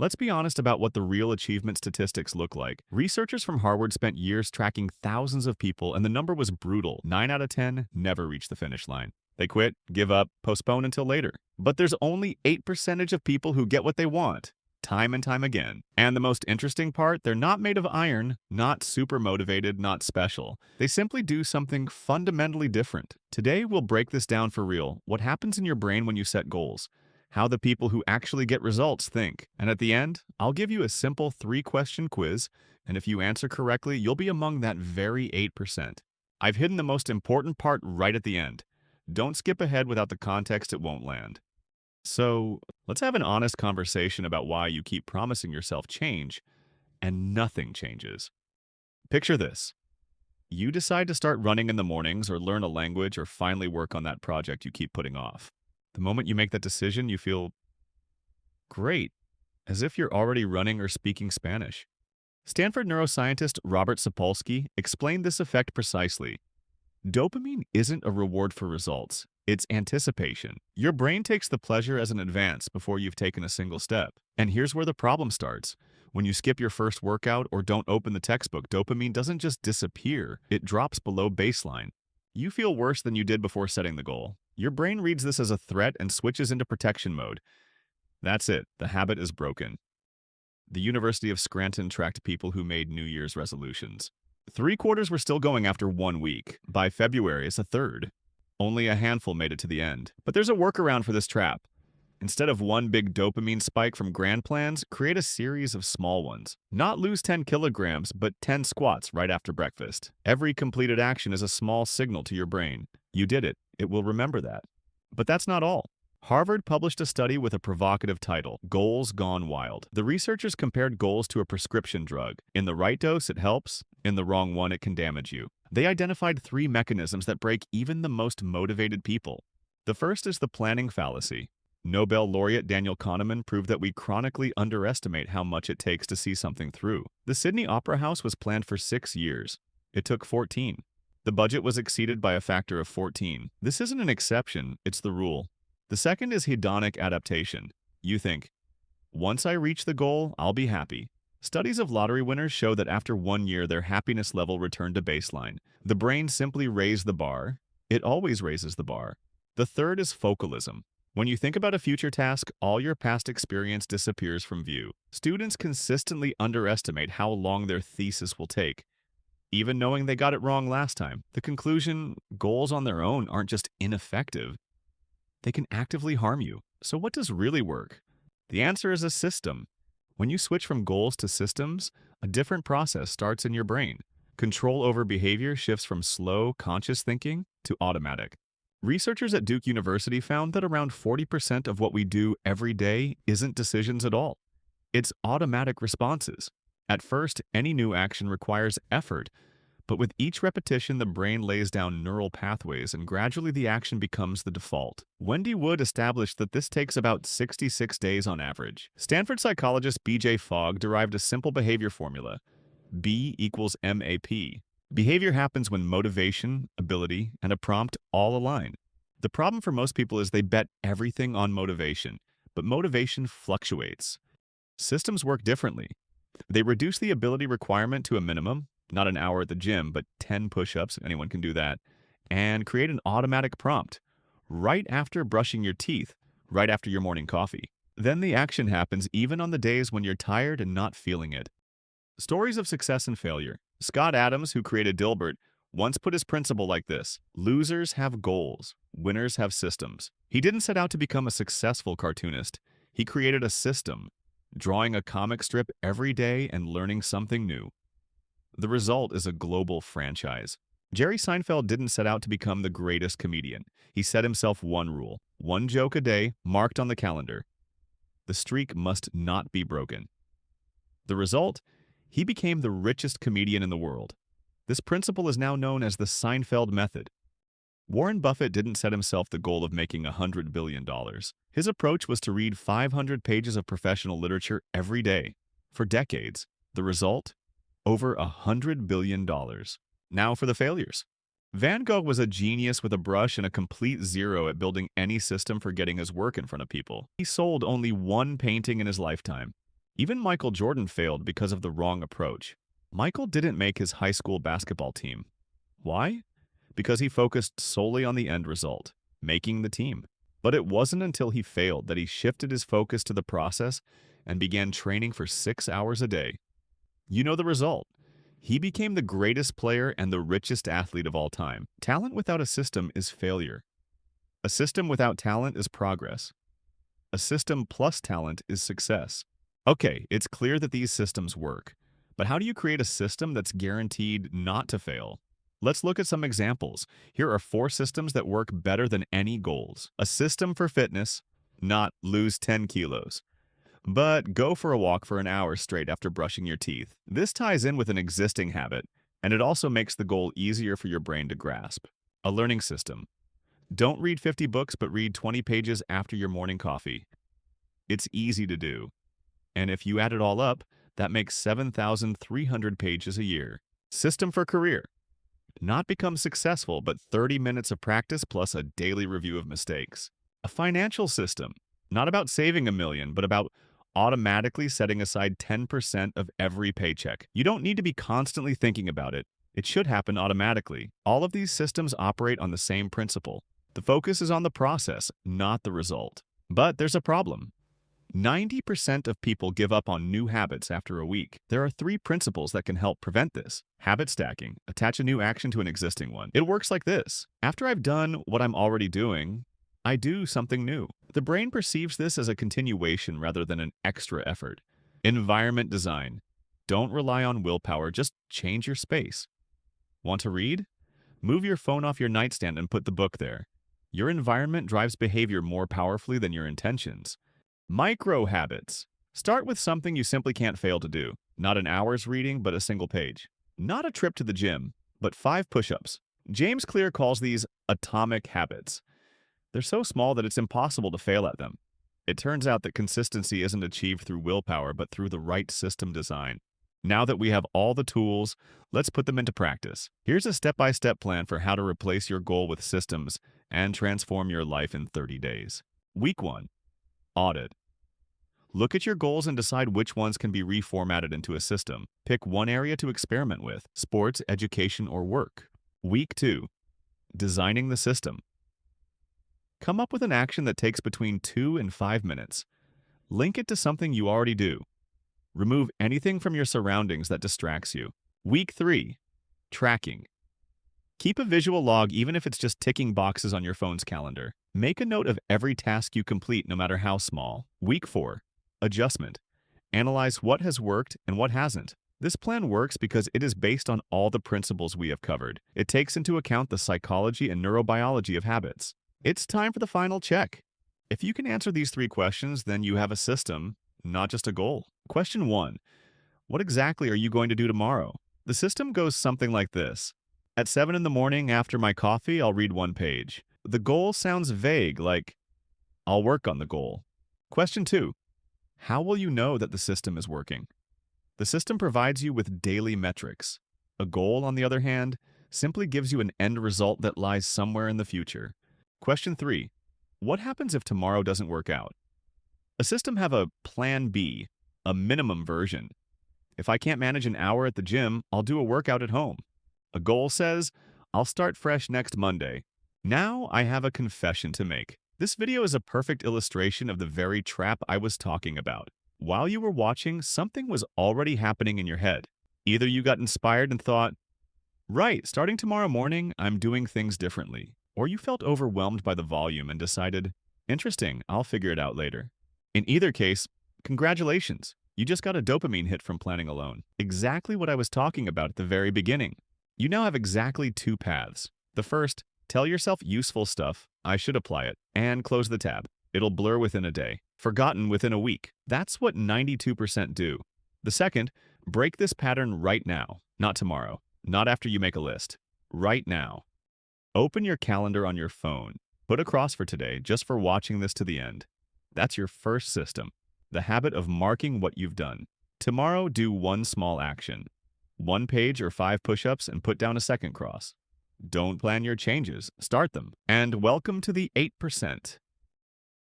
Let's be honest about what the real achievement statistics look like. Researchers from Harvard spent years tracking thousands of people, and the number was brutal. 9 out of 10 never reached the finish line. They quit, give up, postpone until later. But there's only 8% of people who get what they want, time and time again. And the most interesting part, they're not made of iron, not super motivated, not special. They simply do something fundamentally different. Today, we'll break this down for real. What happens in your brain when you set goals? How the people who actually get results think. And at the end, I'll give you a simple 3-question quiz, and if you answer correctly, you'll be among that very 8%. I've hidden the most important part right at the end. Don't skip ahead without the context, it won't land. So, let's have an honest conversation about why you keep promising yourself change, and nothing changes. Picture this. You decide to start running in the mornings or learn a language or finally work on that project you keep putting off. The moment you make that decision, you feel great, as if you're already running or speaking Spanish. Stanford neuroscientist Robert Sapolsky explained this effect precisely. Dopamine isn't a reward for results, it's anticipation. Your brain takes the pleasure as an advance before you've taken a single step. And here's where the problem starts. When you skip your first workout or don't open the textbook, dopamine doesn't just disappear, it drops below baseline. You feel worse than you did before setting the goal. Your brain reads this as a threat and switches into protection mode. That's it. The habit is broken. The University of Scranton tracked people who made New Year's resolutions. 3/4 were still going after 1 week. By February, it's a third. Only a handful made it to the end. But there's a workaround for this trap. Instead of one big dopamine spike from grand plans, create a series of small ones. Not lose 10 kilograms, but 10 squats right after breakfast. Every completed action is a small signal to your brain. You did it. It will remember that. But that's not all. Harvard published a study with a provocative title, Goals Gone Wild. The researchers compared goals to a prescription drug. In the right dose, it helps. In the wrong one, it can damage you. They identified 3 mechanisms that break even the most motivated people. The first is the planning fallacy. Nobel laureate Daniel Kahneman proved that we chronically underestimate how much it takes to see something through. The Sydney Opera House was planned for 6 years. It took 14. The budget was exceeded by a factor of 14. This isn't an exception, it's the rule. The second is hedonic adaptation. You think, once I reach the goal, I'll be happy. Studies of lottery winners show that after 1 year, their happiness level returned to baseline. The brain simply raised the bar. It always raises the bar. The third is focalism. When you think about a future task, all your past experience disappears from view. Students consistently underestimate how long their thesis will take, even knowing they got it wrong last time. The conclusion, goals on their own aren't just ineffective. They can actively harm you. So what does really work? The answer is a system. When you switch from goals to systems, a different process starts in your brain. Control over behavior shifts from slow, conscious thinking to automatic. Researchers at Duke University found that around 40% of what we do every day isn't decisions at all. It's automatic responses. At first, any new action requires effort, but with each repetition, the brain lays down neural pathways and gradually the action becomes the default. Wendy Wood established that this takes about 66 days on average. Stanford psychologist B.J. Fogg derived a simple behavior formula, B equals MAP. Behavior happens when motivation, ability, and a prompt all align. The problem for most people is they bet everything on motivation, but motivation fluctuates. Systems work differently. They reduce the ability requirement to a minimum, not an hour at the gym, but 10 push-ups, anyone can do that, and create an automatic prompt right after brushing your teeth, right after your morning coffee. Then the action happens even on the days when you're tired and not feeling it. Stories of success and failure. Scott Adams, who created Dilbert, once put his principle like this: losers have goals, winners have systems. He didn't set out to become a successful cartoonist. He created a system, drawing a comic strip every day and learning something new. The result is a global franchise. Jerry Seinfeld didn't set out to become the greatest comedian. He set himself one rule, one joke a day, marked on the calendar. The streak must not be broken. The result? He became the richest comedian in the world. This principle is now known as the Seinfeld method. Warren Buffett didn't set himself the goal of making $100 billion. His approach was to read 500 pages of professional literature every day, for decades. The result? Over $100 billion. Now for the failures. Van Gogh was a genius with a brush and a complete zero at building any system for getting his work in front of people. He sold only 1 painting in his lifetime. Even Michael Jordan failed because of the wrong approach. Michael didn't make his high school basketball team. Why? Because he focused solely on the end result, making the team. But it wasn't until he failed that he shifted his focus to the process and began training for 6 hours a day. You know the result. He became the greatest player and the richest athlete of all time. Talent without a system is failure. A system without talent is progress. A system plus talent is success. Okay, it's clear that these systems work. But how do you create a system that's guaranteed not to fail? Let's look at some examples. Here are 4 systems that work better than any goals. A system for fitness, not lose 10 kilos. But go for a walk for an hour straight after brushing your teeth. This ties in with an existing habit, and it also makes the goal easier for your brain to grasp. A learning system. Don't read 50 books, but read 20 pages after your morning coffee. It's easy to do. And if you add it all up, that makes 7,300 pages a year. System for career. Not become successful, but 30 minutes of practice plus a daily review of mistakes. A financial system. Not about saving $1 million, but about automatically setting aside 10% of every paycheck. You don't need to be constantly thinking about it. It should happen automatically. All of these systems operate on the same principle. The focus is on the process, not the result. But there's a problem. 90% of people give up on new habits after a week. There are 3 principles that can help prevent this. Habit stacking. Attach a new action to an existing one. It works like this. After I've done what I'm already doing, I do something new. The brain perceives this as a continuation rather than an extra effort. Environment design. Don't rely on willpower, just change your space. Want to read? Move your phone off your nightstand and put the book there. Your environment drives behavior more powerfully than your intentions. Micro habits. Start with something you simply can't fail to do. Not an hour's reading, but a single page. Not a trip to the gym, but 5 push-ups. James Clear calls these atomic habits. They're so small that it's impossible to fail at them. It turns out that consistency isn't achieved through willpower, but through the right system design. Now that we have all the tools, let's put them into practice. Here's a step-by-step plan for how to replace your goal with systems and transform your life in 30 days. Week 1. Audit. Look at your goals and decide which ones can be reformatted into a system. Pick one area to experiment with: sports, education, or work. Week 2. Designing the system. Come up with an action that takes between 2 and 5 minutes. Link it to something you already do. Remove anything from your surroundings that distracts you. Week 3. Tracking. Keep a visual log even if it's just ticking boxes on your phone's calendar. Make a note of every task you complete, no matter how small. Week 4. Adjustment. Analyze what has worked and what hasn't. This plan works because it is based on all the principles we have covered. It takes into account the psychology and neurobiology of habits. It's time for the final check. If you can answer these 3 questions, then you have a system, not just a goal. Question 1. What exactly are you going to do tomorrow? The system goes something like this. At 7 in the morning after my coffee, I'll read 1 page. The goal sounds vague, like, I'll work on the goal. Question 2. How will you know that the system is working? The system provides you with daily metrics. A goal, on the other hand, simply gives you an end result that lies somewhere in the future. Question 3. What happens if tomorrow doesn't work out? A system have a plan B, a minimum version. If I can't manage an hour at the gym, I'll do a workout at home. A goal says, I'll start fresh next Monday. Now I have a confession to make. This video is a perfect illustration of the very trap I was talking about. While you were watching, something was already happening in your head. Either you got inspired and thought, right, starting tomorrow morning, I'm doing things differently. Or you felt overwhelmed by the volume and decided, interesting, I'll figure it out later. In either case, congratulations. You just got a dopamine hit from planning alone. Exactly what I was talking about at the very beginning. You now have exactly 2 paths. The first, tell yourself useful stuff, I should apply it, and close the tab. It'll blur within a day. Forgotten within a week. That's what 92% do. The second, break this pattern right now, not tomorrow, not after you make a list. Right now. Open your calendar on your phone. Put a cross for today just for watching this to the end. That's your first system, the habit of marking what you've done. Tomorrow, do 1 small action. 1 page or 5 push-ups and put down a second cross. Don't plan your changes, start them. And welcome to the 8%.